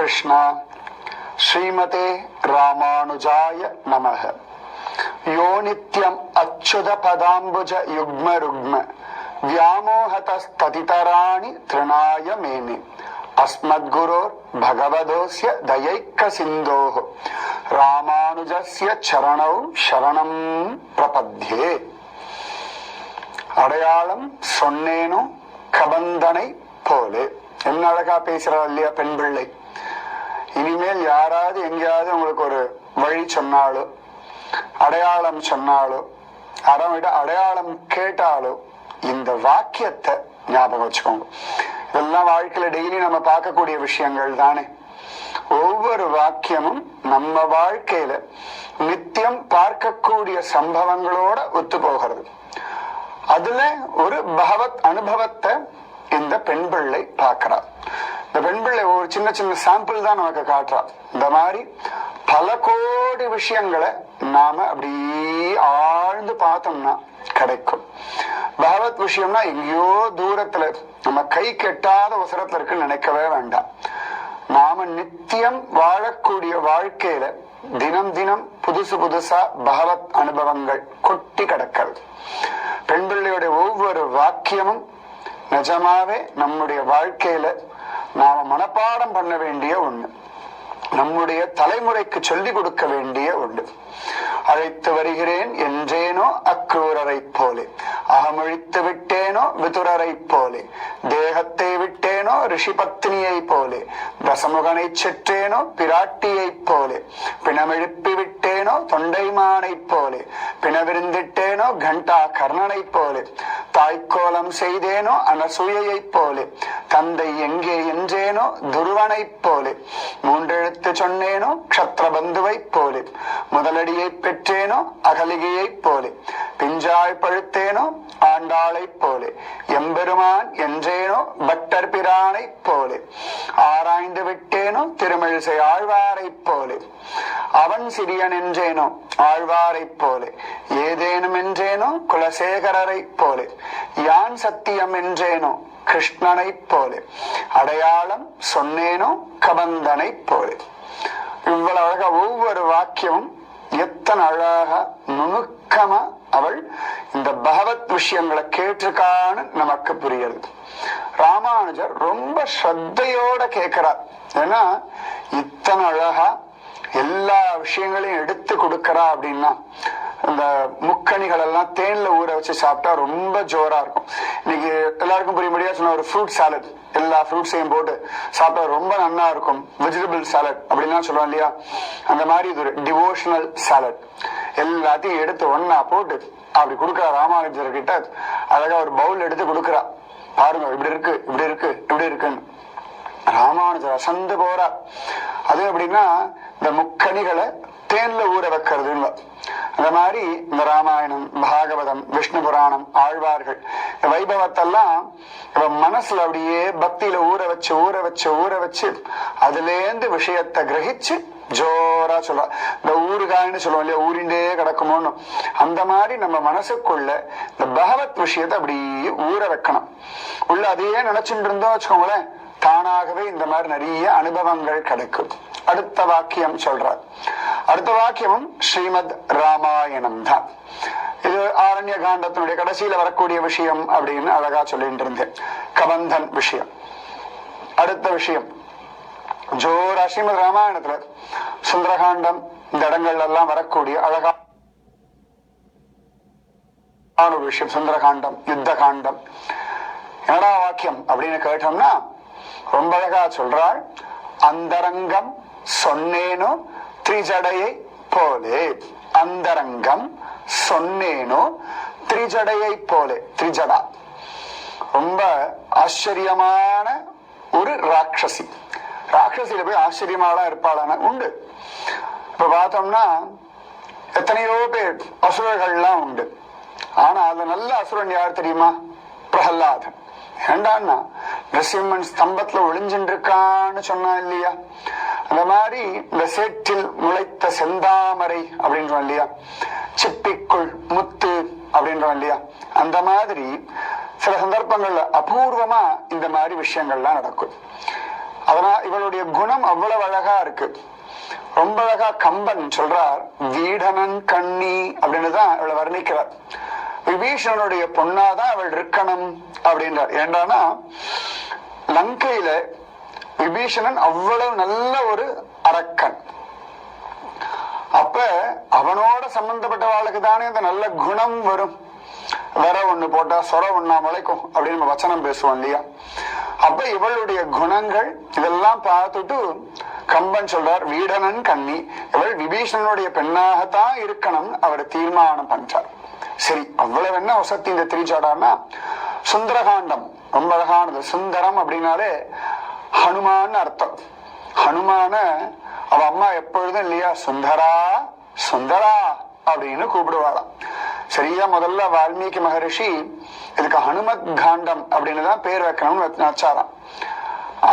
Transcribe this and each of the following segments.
कृष्णा। श्रीमते रामानुजाय नमः। यो नित्यम् अच्युत पदाम्बुज युग्म रुग्म व्यामोहतस्ततितराणि तृणाय मेने अस्मद्गुरोर् भगवतोऽस्य दयैक सिन्धोः रामानुजस्य चरणौ शरणं प्रपद्ये। அடையாளம் சொன்னேனோ கபந்தனை போலே. என்ன அழகா பேசுறாள் இல்லையா பெண் பிள்ளை. இனிமேல் யாராவது எங்கேயாவது உங்களுக்கு ஒரு வழி சொன்னாலோ அடையாளம் சொன்னாலோ அடையாளம் கேட்டாலோ இந்த வாக்கியத்தை ஞாபகம் வச்சுக்கோங்க. இதெல்லாம் வாழ்க்கையில டெய்லி நம்ம பார்க்கக்கூடிய விஷயங்கள் தானே. ஒவ்வொரு வாக்கியமும் நம்ம வாழ்க்கையில நித்தியம் பார்க்கக்கூடிய சம்பவங்களோட ஒத்து போகிறது. அதுல ஒரு பகவத் அனுபவத்தை இந்த பெண் பிள்ளை பார்க்கிறார். இந்த பெண் பிள்ளை ஒரு சின்ன சின்ன சாம்பிள் தான் நமக்கு காட்டுறார். இந்த மாதிரி பல கோடி விஷயங்களை நாம அப்படியே ஆழ்ந்து பார்த்தோம்னா கிடைக்கும். பகவத் விஷயம்னா எங்கேயோ தூரத்துல நம்ம கை கெட்டாத அவசரத்துல இருக்குன்னு நினைக்கவே வேண்டாம். நாம நித்தியம் வாழக்கூடிய வாழ்க்கையில தினம் தினம் புதுசு புதுசா பகவத் அனுபவங்கள் கொட்டி கிடக்கிறது. பெண் பிள்ளையுடைய ஒவ்வொரு வாக்கியமும் நிஜமாவே நம்முடைய வாழ்க்கையில நாம மனப்பாடம் பண்ண வேண்டிய ஒண்ணு, நம்முடைய தலைமுறைக்கு சொல்லிக் கொடுக்க வேண்டிய ஒன்று. அழைத்து வருகிறேன் என்றேனோ அக்ரூரரை போலே, அகமழித்து விட்டேனோ விதுரரை போலே, தேகத்தை விட்டேனோ ரிஷிபத்னியை போலே, தசமுகனை செற்றேனோ பிராட்டியை போலே, பிணமெழுப்பி விட்டேனோ தொண்டைமானை போலே, பிணவிருந்திட்டேனோ கண்டா கர்ணனை போலே, தாய்க்கோலம் செய்தேனோ அனசூயை போலே, தந்தை எங்கே என்றேனோ துருவனை போலே, மூன்றெழுத்து சொன்னேனோ க்ஷத்ரபந்துவை போலே, முதலடியை பெற்றேனோ அகலிகையை போலே, பிஞ்சாய் பழுத்தேனோ ஆண்டாளை போலே, எம்பெருமான் என்றேனோ பட்டர் பிரானை போலே, ஆராய்ந்து விட்டேனோ திருமிழிசை ஆழ்வாரை போலே, அவன் சிறியன் என்றேனோ ஆழ்வாரை போலே, ஏதேனும் என்றேனோ குலசேகரரை போலே, யான் சத்தியம் என்றேனோ கிருஷ்ணனை போலே, அடையாளம் சொன்னேனோ கபந்தனை போலே. இவ்வளவு அழகா ஒவ்வொரு வாக்கியமும் எத்தனை அழகா நுணுக்கமா அவள் இந்த பகவத் விஷயங்களை கேட்டிருக்கான்னு நமக்கு புரியுது. ராமானுஜர் ரொம்ப ஸ்ரத்தையோட கேட்கிறார். ஏன்னா இத்தனை அழகா எல்லா விஷயங்களையும் எடுத்து கொடுக்கறா அப்படின்னா, இந்த முக்கணிகள் எல்லாம் தேன்ல ஊற வச்சு சாப்பிட்டா ரொம்ப ஜோரா இருக்கும். இன்னைக்கு எல்லாருக்கும் புரியும்படியா சொன்ன ஒரு ஃப்ரூட் சாலட், எல்லா ஃப்ரூட்ஸையும் போட்டு சாப்பிட்டா ரொம்ப நல்லா இருக்கும். வெஜிடபிள் சாலட் அப்படின்லாம் சொல்லுவோம் இல்லையா, அந்த மாதிரி இது ஒரு டிவோஷனல் சாலட். எல்லாத்தையும் எடுத்து ஒன்னா போட்டு அப்படி கொடுக்குறா ராமானுஜர் கிட்ட. அழகா ஒரு பவுல் எடுத்து கொடுக்குறா. பாருங்க இப்படி இருக்கு இப்படி இருக்கு இப்படி இருக்குன்னு. ராமானுஜர் அசந்து போறா. அது எப்படின்னா இந்த முக்கணிகளை தேன்ல ஊற வைக்கிறதுன்னு. அந்த மாதிரி இந்த ராமாயணம், பாகவதம், விஷ்ணு புராணம், ஆழ்வார்கள் இந்த வைபவத்தெல்லாம் மனசுல அப்படியே பக்தியில ஊற வச்சு ஊற வச்சு ஊற வச்சு அதுல இருந்து விஷயத்தை கிரகிச்சு ஜோரா சொல்ல. இந்த ஊறுகாய்னு சொல்லுவோம் இல்லையா, ஊரிண்டே கிடக்குமோன்னு, அந்த மாதிரி நம்ம மனசுக்குள்ள இந்த பகவத் விஷயத்தை அப்படியே ஊற வைக்கணும். உள்ள அதையே நினைச்சுட்டு இருந்தோம் வச்சுக்கோங்களேன், தானாகவே இந்த மாதிரி நிறைய அனுபவங்கள் கிடைக்கும். அடுத்த வாக்கியம் சொல்றார். அடுத்த வாக்கியமும் ஸ்ரீமத் ராமாயணம் தான். இது ஆரண்ய காண்டத்தினுடைய கடைசியில வரக்கூடிய விஷயம் அப்படின்னு அழகா சொல்லிட்டு இருந்தேன். கபந்தன் விஷயம். அடுத்த விஷயம் ஜோரா ஸ்ரீமத் ராமாயணத்துல சுந்தரகாண்டம் இந்த இடங்கள்ல எல்லாம் வரக்கூடிய அழகான ஒரு விஷயம். சுந்தரகாண்டம், யுத்த காண்டம். என்னடா வாக்கியம் அப்படின்னு கேட்டோம்னா ரொம்ப அழகா சொல்றாள். அந்தரங்கம் சொன்னேனோ திரிஜடையை போலே. அந்தரங்கம் சொன்னேனோ திரிஜடையை போலே. திரிஜடா ரொம்ப ஆச்சரியமான ஒரு ராட்சசி. ராட்சசியில போய் ஆச்சரியமாலாம் இருப்பாளான உண்டு. இப்ப பார்த்தோம்னா எத்தனையோ பேர் அசுரர்கள்லாம் உண்டு. ஆனா அதுல நல்ல அசுரன் யார் தெரியுமா? பிரகலாதன். ஏண்டான்னா நரசிம்மன் ஸ்தம்பத்துல ஒளிஞ்சின்னு இருக்கான்னு சொன்னா இல்லையா, அந்த மாதிரி இந்த சேற்றில் முளைத்த செந்தாமரை அப்படின்றோம் இல்லையா, சிப்பிக்குள் முத்து அப்படின்றோம் இல்லையா, அந்த மாதிரி சில சந்தர்ப்பங்கள்ல அபூர்வமா இந்த மாதிரி விஷயங்கள்லாம் நடக்கும். அதனால இவளுடைய குணம் அவ்வளவு அழகா இருக்கு. ரொம்ப அழகா கம்பன் சொல்றார், வீடனன் கண்ணி அப்படின்னு தான் இவளை வர்ணிக்கிறார். விபீஷணனுடைய பொண்ணாதான் அவள் இருக்கணும் அப்படின்றார். ஏண்டானா லங்கையில விபீஷணன் அவ்வளவு நல்ல ஒரு அரக்கன். அப்ப அவனோட சம்பந்தப்பட்டவாளுக்கு தானே இந்த நல்ல குணம் வரும். வர ஒண்ணு போட்டா சொர ஒண்ணா முளைக்கும் அப்படின்னு நம்ம வச்சனம் பேசுவோம் இல்லையா? அப்ப இவளுடைய குணங்கள் இதெல்லாம் பார்த்துட்டு கம்பன் சொல்றார், வீடனன் கண்ணி, இவள் விபீஷணனுடைய பெண்ணாகத்தான் இருக்கணும் அவர் தீர்மானம் பண்றார். சரி, அவ்வளவு என்ன வசதி இந்த திரிச்சாடான்னா, சுந்தரகாண்டம் ரொம்ப அழகானது. சுந்தரம் அப்படின்னாலே ஹனுமான் அர்த்தம். ஹனுமான அவ அம்மா எப்பொழுதும் இல்லையா சுந்தரா சுந்தரா அப்படின்னு கூப்பிடுவாளாம். சரியா முதல்ல வால்மீகி மகரிஷி இதுக்கு ஹனுமத் காண்டம் அப்படின்னு தான் பேர் வைக்கணும்னு வச்சாராம்.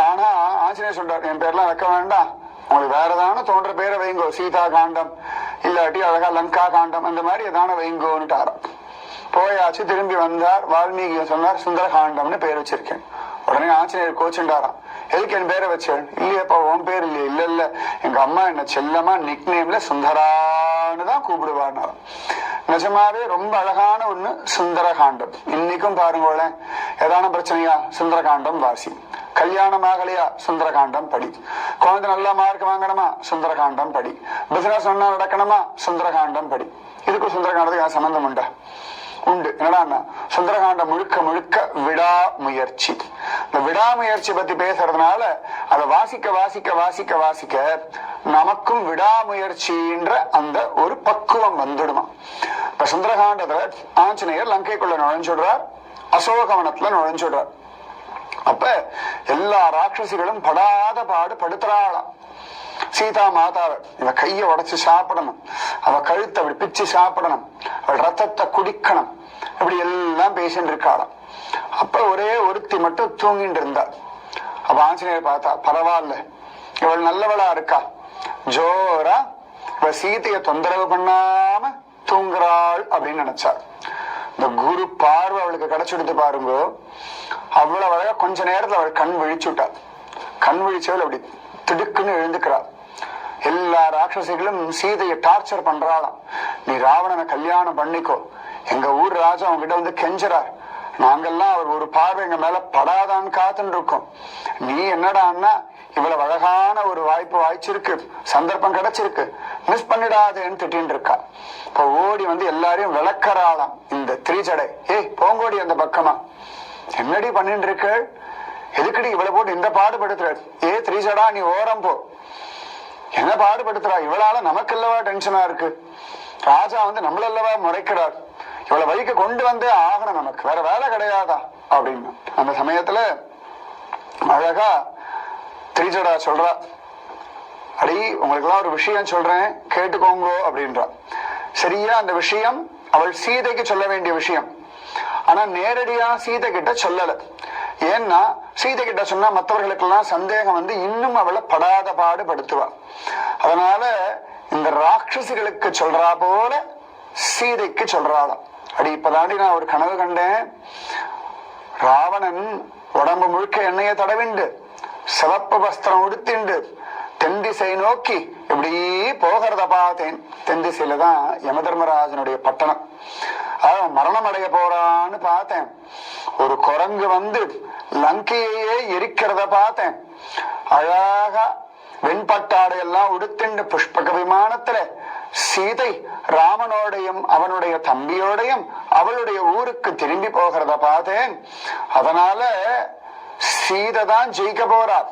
ஆனா ஆஞ்சநேயர் சொல்றாரு, என் பேர்லாம் வைக்க வேண்டாம், உங்களுக்கு வேற ஏதான தோன்ற பேரை வைங்கோ, சீதா காண்டம் இல்லாட்டி அழகா லங்கா காண்டம் அந்த மாதிரி ஏதான வைங்கோன்னுட்டாராம். போயாச்சு, திரும்பி வந்தார். வால்மீகி சொன்னார், சுந்தர காண்டம்னு பேர் வச்சிருக்கேன். உடனே ஆஞ்சநேயர் கோச்சுண்டாராம், எதுக்கு என் பேரை வச்சேன்? இல்லையப்பா உன் பேர் இல்லையா? இல்ல இல்ல, எங்க அம்மா என்ன செல்லமா நிக் நேம்ல சுந்தரான்னு தான் கூப்பிடுவார். நிஜமாவே ரொம்ப அழகான ஒண்ணு சுந்தரகாண்டம். இன்னைக்கும் பாருங்களேன், ஏதான பிரச்சனையா சுந்தரகாண்டம் வாசி, கல்யாணம் ஆகலையா சுந்தரகாண்டம் படி, குழந்தை நல்லா மார்க் வாங்கணுமா சுந்தரகாண்டம் படி, பிசினஸ் ஒன்னா நடக்கணுமா சுந்தரகாண்டம் படி. இதுக்கு சுந்தரகாண்டத்துக்கு சம்பந்தம் உண்டா? உண்டு. என்னடா சுந்தரகாண்டம் முழுக்க முழுக்க விடாமுயற்சி. இந்த விடாமுயற்சி பத்தி பேசுறதுனால அதை வாசிக்க வாசிக்க வாசிக்க வாசிக்க நமக்கும் விடாமுயற்சின்ற அந்த ஒரு பக்குவம் வந்துடுமா. இப்ப சுந்தரகாண்டத்துல ஆஞ்சநேயர் லங்கைக்குள்ள நுழைஞ்சுடுறார், அசோகவனத்துல நுழைஞ்சுடுறார். அப்ப எல்லா ராட்சசிகளும் படாத பாடு படுத்துறாளாம். சீதா மாதாவை இவ கைய உடைச்சு சாப்பிடணும், அவ கழுத்தை அப்படி பிச்சு சாப்பிடணும், அவள் ரத்தத்தை குடிக்கணும், இப்படி எல்லாம் பேசிட்டு இருக்காளாம். அப்ப ஒரே ஒருத்தி மட்டும் தூங்கிட்டு இருந்தா. அப்ப ஆஞ்சநேயர் பார்த்தா, பரவாயில்ல இவள் நல்லவளா இருக்கா, ஜோரா இவ சீதைய தொந்தரவு பண்ணாம தூங்குறாள் அப்படின்னு நினைச்சார். இந்த குரு பார்வை அவளுக்கு கிடைச்சுடுத்து பாருங்க. அவ்வளவு அழகா கொஞ்ச நேரத்துல அவள் கண் விழிச்சுட்டாள். கண் விழிச்சவள் அப்படி திடுக்குன்னு எழுந்துக்கிறாள். எல்லா ராட்சசிகளும் சீதையை டார்ச்சர் பண்றாளாம். நீ ராவணனை கல்யாணம் பண்ணிக்கோ, எங்க ஊர் ராஜா அவங்கிட்ட வந்து கெஞ்சறார், நாங்கெல்லாம் அவர் ஒரு பார்வை எங்க மேல படாதான்னு காத்துன்னு இருக்கோம், நீ என்னடான்னா இவ்வளவு அழகான ஒரு வாய்ப்பு வாய்ச்சிருக்கு, சந்தர்ப்பம் கிடைச்சிருக்கு, மிஸ் பண்ணிடாதேன்னு திட்டின்னு இருக்கா. இப்ப ஓடி வந்து எல்லாரையும் விளக்கறாளாம் இந்த திரிஜடை. ஏய் போங்கோடி அந்த பக்கமா, என்னடி பண்ணிட்டு இருக்க, எதுக்கடி இவ்வளவு போட்டு இந்த பாடுபடுத்துற, ஏ திரிஜடா நீ ஓரம் போ, என்ன பாடுபடுத்துறா, இவளால நமக்கு அல்லவா டென்ஷனா இருக்கு, ராஜா வந்து நம்மளல்லவா முறைக்கிறார், இவளை வழிக்கு கொண்டு வந்தே ஆகணும், நமக்கு வேற வேலை கிடையாதா அப்படின்னு. அந்த சமயத்துல அழகா திரிஜடா சொல்றா, அடி உங்களுக்கு எல்லாம் ஒரு விஷயம் சொல்றேன் கேட்டுக்கோங்க அப்படின்றா. சரியா அந்த விஷயம் அவள் சீதைக்கு சொல்ல வேண்டிய விஷயம், ஆனா நேரடியா சீதை கிட்ட சொல்லல. ஏன்னா சீதை கிட்ட சொன்னா மற்றவர்களுக்கு எல்லாம் சந்தேகம் வந்து இன்னும் அவளை படாத பாடுபடுத்துவா. அதனால இந்த ராட்சசிகளுக்கு சொல்றா போல சீதைக்கு சொல்றாளாம். அடி இப்பதாண்டி நான் ஒரு கனவு கண்டேன், ராவணன் உடம்பு முழுக்க எண்ணெயை தடவிண்டு சிவப்பு வஸ்திரம் உடுத்திண்டு தென்திசை நோக்கி இப்படி போகிறத பார்த்தேன். தென்திசையில தான் யமதர்மராஜனுடைய பட்டணம். மரணம் அடைய போறான்னு பார்த்தேன். ஒரு குரங்கு வந்து லங்கையே எரிக்கிறத பார்த்தேன். அழகா வெண்பட்டாடை எல்லாம் உடுத்திண்டு புஷ்பக விமானத்துல சீதை ராமனோடையும் அவனுடைய தம்பியோடையும் அவளுடைய ஊருக்கு திரும்பி போகிறத பார்த்தேன். அதனால சீதை தான் ஜெயிக்க போறார்,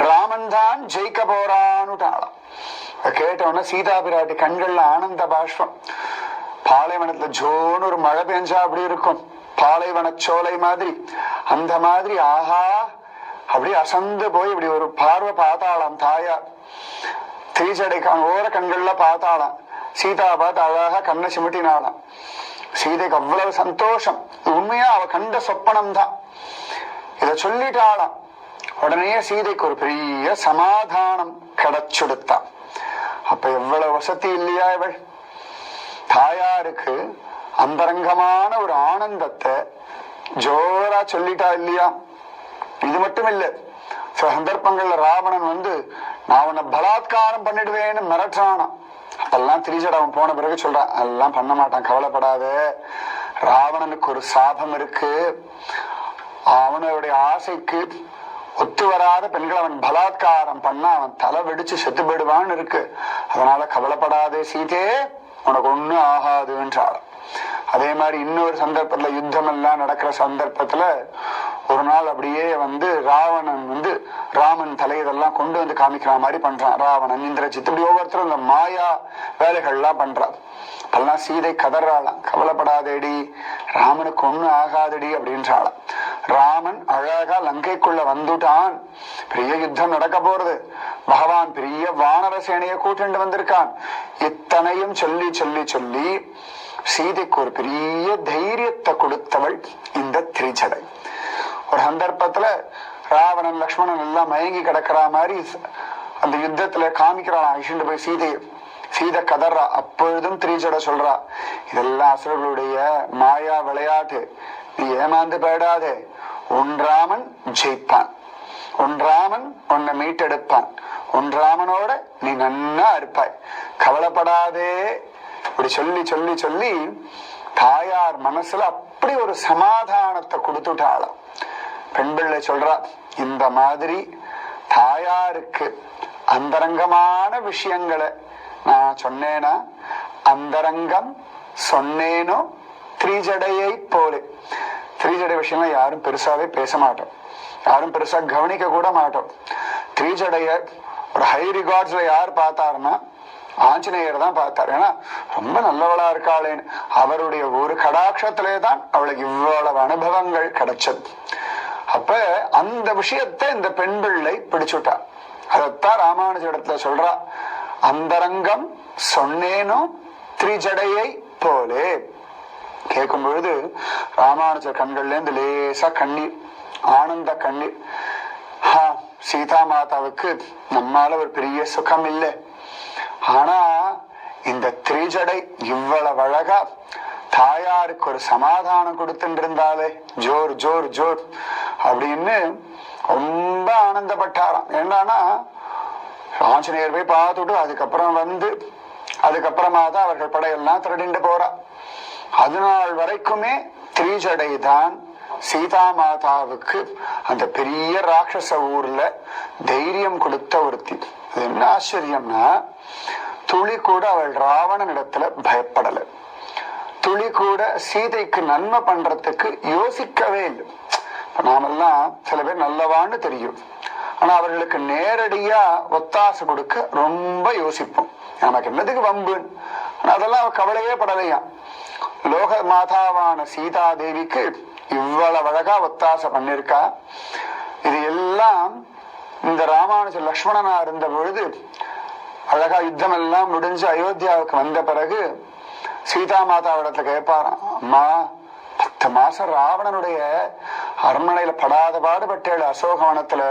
ராமன் தான் ஜெயிக்க போறான்னுட்டாளாம். கேட்டோன்னா சீதா பிராட்டி கண்கள்ல ஆனந்த பாஷ்பம். பாலைவனத்துல ஜோன்னு ஒரு மழை பெஞ்சா அப்படி இருக்கும், பாலைவன சோலை மாதிரி. அந்த மாதிரி ஆஹா அப்படி அசந்து போய் இப்படி ஒரு பார்வை பார்த்தாளாம் தாயார். திரிஜடை ஓர கண்கள்ல பார்த்தாளாம். சீதா பார்த்து அழகா கண்ணை சிமிட்டினாளாம். சீதைக்கு அவ்வளவு சந்தோஷம். உண்மையா அவ கண்ட சொப்பனம் தான். இத சொல்லிட்டாளாம். உடனே சீதைக்கு ஒரு பெரிய சமாதானம் கிடைச்சுடுத்தா. அப்ப எவ்வளவு வசதி இல்லையா இவள். தாயாருக்கு அந்தரங்கமான ஒரு ஆனந்தத்தை ஜோரா சொல்லிட்டா இல்லையா. இது மட்டும் இல்ல, சில சந்தர்ப்பங்கள்ல ராவணன் வந்து நான் உன்னை பலாத்காரம் பண்ணிடுவேன்னு மிரட்டானா. அப்பெல்லாம் திரிஜட அவன் போன பிறகு சொல்றான், அதெல்லாம் பண்ண மாட்டான், கவலைப்படாத. ராவணனுக்கு ஒரு சாபம் இருக்கு, அவனுடைய ஆசைக்கு ஒத்து வராத பெண்களை அவன் பலாத்காரம் பண்ணா அவன் தலை வெடிச்சு செத்து போயிடுவான்னு இருக்கு. அதனால கவலைப்படாதே சீதே, உனக்கு ஒண்ணும் ஆகாதுன்றாள். அதே மாதிரி இன்னொரு சந்தர்ப்பத்துல யுத்தம் எல்லாம் நடக்கிற சந்தர்ப்பத்துல ஒரு நாள் அப்படியே வந்து ராவணன் வந்து ராமன் தலையதெல்லாம் கொண்டு வந்து காமிக்கிற மாதிரி பண்றான். ராவணன், இந்திரஜித், இப்படி ஒவ்வொருத்தரும் இந்த மாயா வேலைகள்லாம் பண்றான். அப்பெல்லாம் சீதை கதறாளாம், கவலைப்படாதேடி, ராமனுக்கு ஒண்ணும் ஆகாதடி அப்படின்றாளாம். ராமன் அழகா லங்கைக்குள்ள வந்துட்டான், பெரிய யுத்தம் நடக்க போறது, பகவான் பெரிய வானர சேனையை கூட்டிட்டு வந்திருக்கான். இத்தனையும் சொல்லி சொல்லி சொல்லி சீதைக்கு ஒரு பெரிய தைரியத்தை கொடுத்தவள் இந்த திரிஜடை. ஒரு சந்தர்ப்பத்துல ராவணன் லக்ஷ்மணன் எல்லாம் மயங்கி கிடக்கிற மாதிரி அந்த யுத்தத்துல காமிக்கிறான் அழிச்சுட்டு போய் சீதையை. சீதை கதறா. அப்பொழுதும் திரிஜடை சொல்றா, இதெல்லாம் அசுரர்களுடைய மாயா விளையாட்டு, நீ ஏமாந்து போயிடாதே, உன் ராமன் ஜெயிப்பான், உன் ராமன் உன்னை மீட்டெடுப்பான், உன் ராமனோட நீ நன்னா இருப்பாய், கவலைப்படாதே. இப்படி சொல்லி சொல்லி சொல்லி தாயார் மனசுல அப்படி ஒரு சமாதானத்தை கொடுத்துட்டாளாம். பெண் பிள்ளை சொல்றா, இந்த மாதிரி தாயாருக்கு அந்தரங்கமான விஷயங்களை நான் சொன்னேனா, அந்தரங்கம் சொன்னேனோ திரிஜடையை போல. திரிஜடை விஷயம்லாம் யாரும் பெருசாவே பேச மாட்டோம், யாரும் பெருசா கவனிக்க கூட மாட்டோம். திரிஜடைய ஒரு ஹை ரிகார்ட்ஸ்ல யார் பார்த்தாருன்னா ஆஞ்சநேயர் தான் பார்த்தார். ஏன்னா ரொம்ப நல்லவளா இருக்காளேன்னு அவருடைய ஒரு கடாட்சத்திலே தான் அவளுக்கு இவ்வளவு அனுபவங்கள் கிடைச்சது. அப்ப அந்த விஷயத்தை இந்த பெண் பிள்ளை பிடிச்சுட்டா. அதத்தான் ராமானுஜ இடத்துல சொல்றா, அந்தரங்கம் சொன்னேனோ திரிஜடையை போலே. கேட்கும் பொழுது ராமானுஜர் கண்கள்ல இருந்து லேசா கண்ணீர், ஆனந்த கண்ணீர். சீதா மாதாவுக்கு நம்மால ஒரு பெரிய சுகம் இல்லை, ஆனா இந்த திரிஜடை இவ்வளவு அழகா தாயாருக்கு ஒரு சமாதானம் கொடுத்துட்டு இருந்தாலே, ஜோர் ஜோர் ஜோர் அப்படின்னு ரொம்ப ஆனந்தப்பட்டாராம். என்னன்னா ஆஞ்சநேயர் போய் பார்த்துட்டு அதுக்கப்புறம் வந்து அதுக்கப்புறமா தான் அவர்கள் படையெல்லாம் திரடிண்டு போறா. அதனால் வரைக்குமே திரிஜடை தான் சீதா மாதாவுக்கு அந்த பெரிய ராட்சச ஊர்ல தைரியம் கொடுத்த ஒருத்தி. அது என்ன ஆச்சரியம்னா, துளி கூட அவள் ராவணன் இடத்துல பயப்படல, துளி கூட சீதைக்கு நன்மை பண்றதுக்கு யோசிக்கவே இல்லை. இப்ப நாமெல்லாம் சில பேர் நல்லவான்னு தெரியும், ஆனா அவர்களுக்கு நேரடியா ஒத்தாசை கொடுக்க ரொம்ப யோசிப்போம். நமக்கு என்னதுக்கு வம்புன்னு. ஆனா அதெல்லாம் அவ கவலையே படலையா. லோக மாதாவான சீதா தேவிக்கு இவ்வளவு அழகா ஒத்தாசை பண்ணிருக்கா. இது எல்லாம் இந்த ராமானுஜ லக்ஷ்மணனா இருந்த பொழுது அழகா யுத்தம் எல்லாம் முடிஞ்சு அயோத்தியாவுக்கு வந்த பிறகு சீதா மாதாவிடத்துல கேட்பாராம், அம்மா 10 மாசம் ராவணனுடைய அரண்மனையில படாத பாடுபட்டேள் அசோகவனத்துல,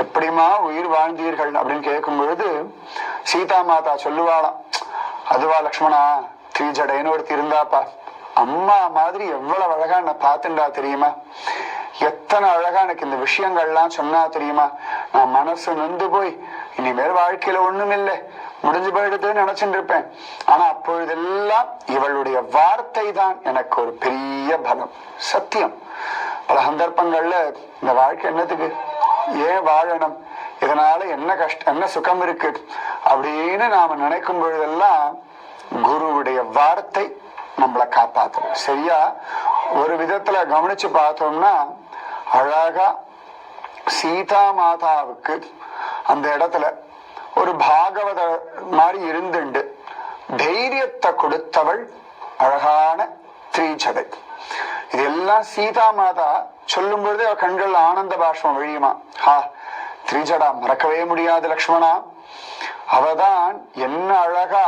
எப்படிமா உயிர் வாழ்ந்தீர்கள் அப்படின்னு கேட்கும் பொழுது சீதா மாதா சொல்லுவாளாம், அதுவா லக்ஷ்மணா, திரிஜடைன்னு ஒருத்தி இருந்தாப்பா, அம்மா மாதிரி எவ்வளவு அழகா என்ன பார்த்துண்டா தெரியுமா, எத்தனை அழகா எனக்கு இந்த விஷயங்கள்லாம் சொன்னா தெரியுமா, நான் மனசு நொந்து போய் இனிமேல் வாழ்க்கையில ஒண்ணும் இல்லை, முடிஞ்சு போயிடுதுன்னு நினைச்சுட்டு இருப்பேன். ஆனா அப்பொழுதெல்லாம் இவளுடைய வார்த்தை தான் எனக்கு ஒரு பெரிய பலம். சத்தியம், பல சந்தர்ப்பங்கள்ல இந்த வாழ்க்கை என்னத்துக்கு, ஏன் வாழணும், இதனால என்ன கஷ்டம், என்ன சுகம் இருக்கு அப்படின்னு நாம நினைக்கும் பொழுதெல்லாம் குருவுடைய வார்த்தை நம்மளை காப்பாத்தும். சரியா ஒரு விதத்துல கவனிச்சு பார்த்தோம்னா அழகா சீதா மாதாவுக்கு அந்த இடத்துல ஒரு பாகவத மாதிரி இருந்துண்டு தைரியத்தை கொடுத்தவள் அழகான திரிஜடை. இதெல்லாம் சீதா மாதா சொல்லும் பொழுதே அவ கண்கள் ஆனந்த பாஷ்பம் வழியுமா. திரிஜடா மறக்கவே முடியாது லக்ஷ்மணா, அவதான் என்ன அழகா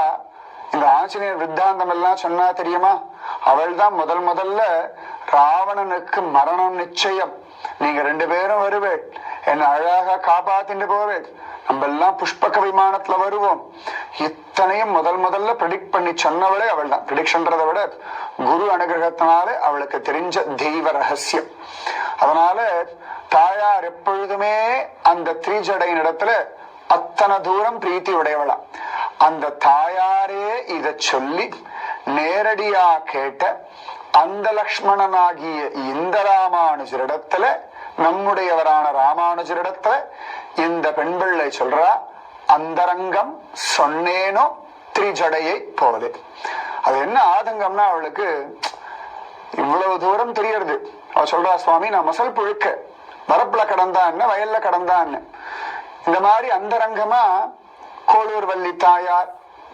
இந்த ஆஞ்சநேயர் வித்தாந்தம் எல்லாம் சொன்னா தெரியுமா, அவள் தான் முதல்ல ராவணனுக்கு மரணம் நிச்சயம், நீங்க 2 பேரும் வருவேன், என்ன அழகா காப்பாத்திட்டு போவேன், நம்ம எல்லாம் புஷ்பக விமானத்துல வருவோம், இத்தனையும் முதல்ல ப்ரெடிக்ட் பண்ணி சொன்னவளே அவள் தான். ப்ரெடிக்ஷன்றதை விட குரு அனுகிரகத்தினால அவளுக்கு தெரிஞ்ச தெய்வ ரகசியம். அதனால தாயார் எப்பொழுதுமே அந்த திரிஜடையின் இடத்துல அத்தனை தூரம் பிரீத்தி உடையவளா. அந்த தாயாரே இத சொல்லி நேரடியா கேட்ட அந்த லக்ஷ்மணனாகிய இந்த ராமானுஜரிடத்துல, நம்முடையவரான ராமானுஜரிடத்துல இந்த பெண் பிள்ளை சொல்றா, அந்தரங்கம் சொன்னேனோ திரிஜடையை போல. அது என்ன ஆதங்கம்னா, அவளுக்கு இவ்வளவு தூரம் தெரியறது. அவ சொல்றா, சுவாமி நான் மசல் புழுக்க வரப்புல கடந்தா என்ன, வயல்ல கடந்தா என்ன, இந்த மாதிரி அந்தரங்கமா கோளூர் வள்ளி தாயார்,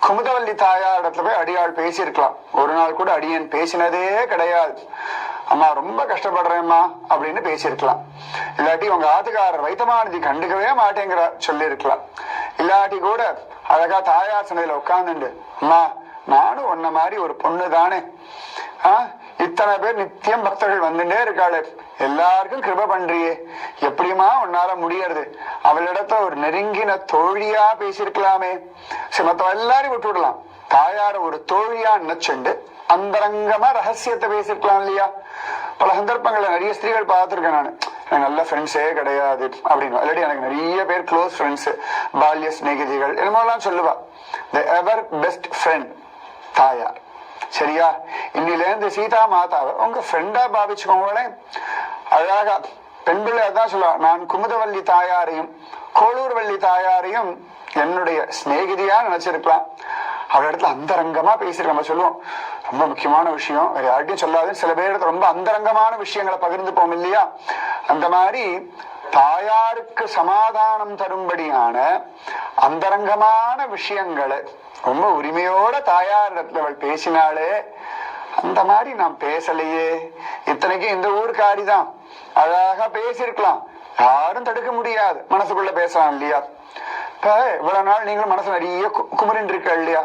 குமுதவல்லி தாயார் இடத்துல போய் அடியாள் பேசியிருக்கலாம். ஒரு நாள் கூட அடியன் பேசினதே கிடையாது, அம்மா ரொம்ப கஷ்டப்படுறேம்மா அப்படின்னு பேசியிருக்கலாம். இல்லாட்டி உங்க ஆத்துக்காரர் வைத்தமானதி கண்டுக்கவே மாட்டேங்கிறார் சொல்லியிருக்கலாம். இல்லாட்டி கூட அழகா தாயார் சந்தையில உட்கார்ந்துண்டு, அம்மா நானும் உன்ன மாதிரி ஒரு பொண்ணு தானே, இத்தனை பேர் நித்தியம் பக்தர்கள் வந்துட்டே இருக்காளு, எல்லாருக்கும் கிருப பண்றியே, எப்படிமா உன்னால முடியறது, அவளிடத்த ஒரு நெருங்கின தோழியா பேசியிருக்கலாமே. மத்த எல்லாரையும் விட்டு விடலாம், தாயார ஒரு தோழியா நினைச்சுண்டு அந்தரங்கமா ரகசியத்தை பேசிருக்கலாம் இல்லையா. பல சந்தர்ப்பங்கள்ல நிறைய ஸ்திரீகள் பார்த்திருக்கேன் நான், எனக்கு நல்ல ஃப்ரெண்ட்ஸே கிடையாது அப்படின்னு, இல்லாட்டி எனக்கு நிறைய பேர் க்ளோஸ் ஃப்ரெண்ட்ஸ், பால்ய சிநேகிதிகள் என்னமோலாம் சொல்லுவா. தி எவர் பெஸ்ட் ஃப்ரெண்ட் தாயார். சரியா, இன்னில இருந்து சீதா மாதாவை உங்க ஃப்ரெண்டா பாவிச்சுக்கோங்களேன். அழகா பெண் பிள்ளை அதான் சொல்லுவா, நான் குமுதவல்லி தாயாரையும் கோளூர் வள்ளி தாயாரையும் என்னுடைய சிநேகிதியா நினைச்சிருக்கலாம். அவள் இடத்துல அந்தரங்கமா பேசிருக்க. நம்ம சொல்லுவோம் ரொம்ப முக்கியமான விஷயம் வேற யார்ட்டையும் சொல்லாதுன்னு, சில பேர் ரொம்ப அந்தரங்கமான விஷயங்களை பகிர்ந்துப்போம் இல்லையா. அந்த மாதிரி தாயாருக்கு சமாதானம் தரும்படியான அந்தரங்கமான விஷயங்களை ரொம்ப உரிமையோட தாயார் இடத்துல அவள் பேசினாலே, அந்த மாதிரி நாம் பேசலையே. இத்தனைக்கும் இந்த ஊருக்காரிதான் அழகா பேசியிருக்கலாம், யாரும் தடுக்க முடியாது, மனசுக்குள்ள பேசலாம் இல்லையா. இப்ப இவ்வளவு நாள் நீங்களும் மனசு நிறைய குமரின் இருக்க இல்லையா,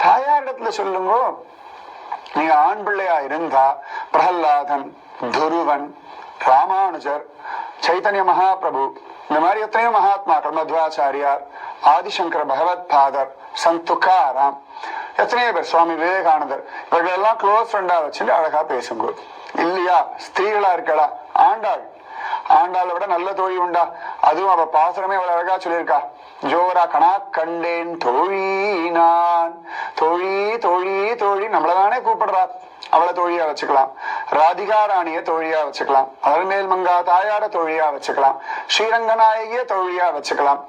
தாயார் இடத்துல சொல்லுங்க. நீங்க ஆண் பிள்ளையா இருந்தா பிரகல்லாதன், துருவன், ராமானுஜர், சைத்தன்ய மகாபிரபு, இந்த மாதிரி எத்தனையோ மகாத்மாக்கள், மத்வாச்சாரியார், ஆதிசங்கர பகவத் பாதர், சந்துக்காராம், எத்தனையோ பேர், சுவாமி விவேகானந்தர், இவர்கள் எல்லாம் க்ளோஸ் ஃப்ரெண்டா வச்சுட்டு அழகா பேசுங்க இல்லையா. ஸ்திரீகளா இருக்கலா, ஆண்டாள், ஆண்டாளை விட நல்ல தோழி உண்டா. அதுவும் அவ பாசுரமே அவ்வளவு அழகா சொல்லியிருக்கா, ஜோரா கணா கண்டேன் தோழி நான், தோழி தோழி தோழி நம்மளதானே கூப்பிடுறா, அவளை தோழியா வச்சுக்கலாம். ராதிகா ராணிய தோழியா வச்சுக்கலாம், அலர்மேல் மங்கா தாயார தோழியா வச்சுக்கலாம், ஸ்ரீரங்கநாயகிய தோழியா வச்சுக்கலாம்,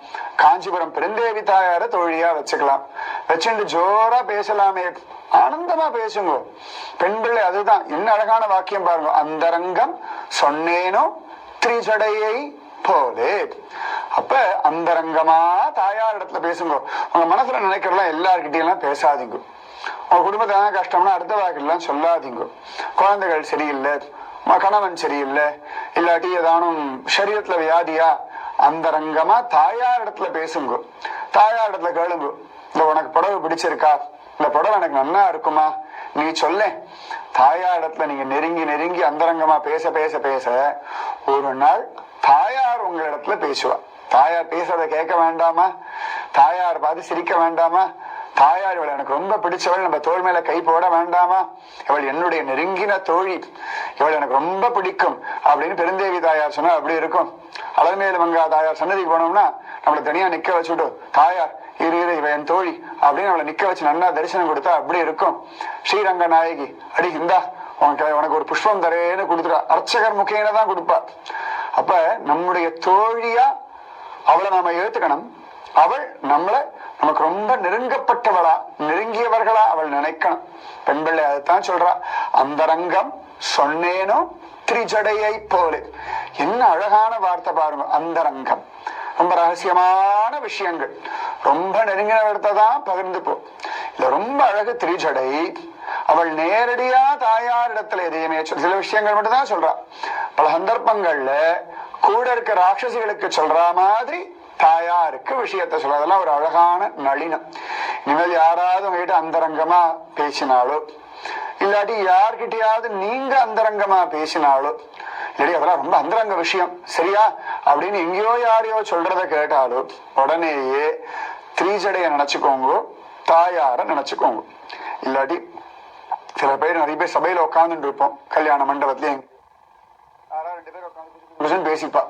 காஞ்சிபுரம் பெருந்தேவி தாயார தோழியா வச்சுக்கலாம். வச்சுட்டு ஜோரா பேசலாமே, ஆனந்தமா பேசுங்க பெண் பிள்ளை. அதுதான் என்ன அழகான வாக்கியம் பாருங்க, அந்தரங்கம் சொன்னேனோ திரிஜடையை போலே. அப்ப அந்தரங்கமா தாயார் இடத்துல பேசுங்க. உங்க மனசுல நினைக்கிறலாம் எல்லார்கிட்டையும் எல்லாம் பேசாதீங்க. உங்க குடும்பத்தான கஷ்டம்னா அடுத்த வாக்கிலாம் சொல்லாதீங்க. குழந்தைகள் சரியில்லை, கணவன் சரியில்லை, இல்லாட்டி ஏதானும் சரீரத்துல வியாதியா, அந்தரங்கமா தாயார் இடத்துல பேசுங்க. தாயார் இடத்துல கேளுங்க, இந்த உனக்கு புடவை பிடிச்சிருக்கா, இந்த புடவை எனக்கு நன்னா இருக்குமா, நீ சொல்ல. தாயார் இடத்துல நீங்க நெருங்கி நெருங்கி அந்தரங்கமா பேச பேச பேச ஒரு நாள் தாயார் உங்களிடத்துல பேசுவா. தாயார் பேசுறத கேட்க வேண்டாமா, தாயார் பார்த்து சிரிக்க வேண்டாமா, தாயார் இவள் எனக்கு ரொம்ப பிடிச்சவள், நம்ம தோள் மேல கை போட வேண்டாமா, இவள் என்னுடைய நெருங்கின தோழி, இவள் எனக்கு ரொம்ப பிடிக்கும் அப்படின்னு பெருந்தேவி தாயார் சொன்னா அப்படி இருக்கும். அலர்மேல் மங்கா தாயார் சன்னதிக்கு போனோம்னா நம்மளை தனியா நிக்க வச்சுட்டு, தாயார் இரு இரு இவ என் தோழி அப்படின்னு அவளை நிக்க வச்சு நன்னா தரிசனம் கொடுத்தா அப்படி இருக்கும். ஸ்ரீரங்க நாயகி, அடி இந்தா உனக்கு ஒரு புஷ்பம் தரேன்னு கொடுத்துருவா, அர்ச்சகர் முக்கியன தான் கொடுப்பா. அப்ப நம்முடைய தோழியா அவளை நாம ஏத்துக்கணும். அவள் நமக்கு ரொம்ப நெருங்கப்பட்டவளா, நெருங்கியவர்களா அவள் நினைக்கணும். பெண் பிள்ளை அதைத்தான் சொல்றா, அந்தரங்கம் சொன்னேனோ திரிஜடையை போல. என்ன அழகான வார்த்தை பாருங்க, அந்தரங்கம். ரொம்ப ரகசியமான விஷயங்கள், ரொம்ப நெருங்கின இடத்தான் பகிர்ந்து போ. இல்ல ரொம்ப அழகு திரிஜடை. அவள் நேரடியா தாயார் இடத்துல எதையுமே சில விஷயங்கள் மட்டும் தான் சொல்றா. பல சந்தர்ப்பங்கள்ல கூட இருக்க ராட்சசிகளுக்கு சொல்ற மாதிரி தாயாருக்கு விஷயத்த சொல்ற. அதெல்லாம் ஒரு அழகான நளினம். இனிமேல் யாராவது உங்ககிட்ட அந்தரங்கமா பேசினாலோ, இல்லாட்டி யார்கிட்டயாவது நீங்க அந்தரங்கமா பேசினாலோ, இல்லாட்டி அதெல்லாம் ரொம்ப அந்தரங்க விஷயம் சரியா அப்படின்னு எங்கேயோ யாரையோ சொல்றத கேட்டாலோ உடனேயே திரிஜடைய நினைச்சுக்கோங்க, தாயார நினைச்சுக்கோங்க. இல்லாட்டி சில பேர் நிறைய பேர் சபையில உட்காந்துட்டு இருப்போம், கல்யாண மண்டபத்திலே யாராவது 2 பேர் உட்காந்து புசுன்னு பேசிப்பா.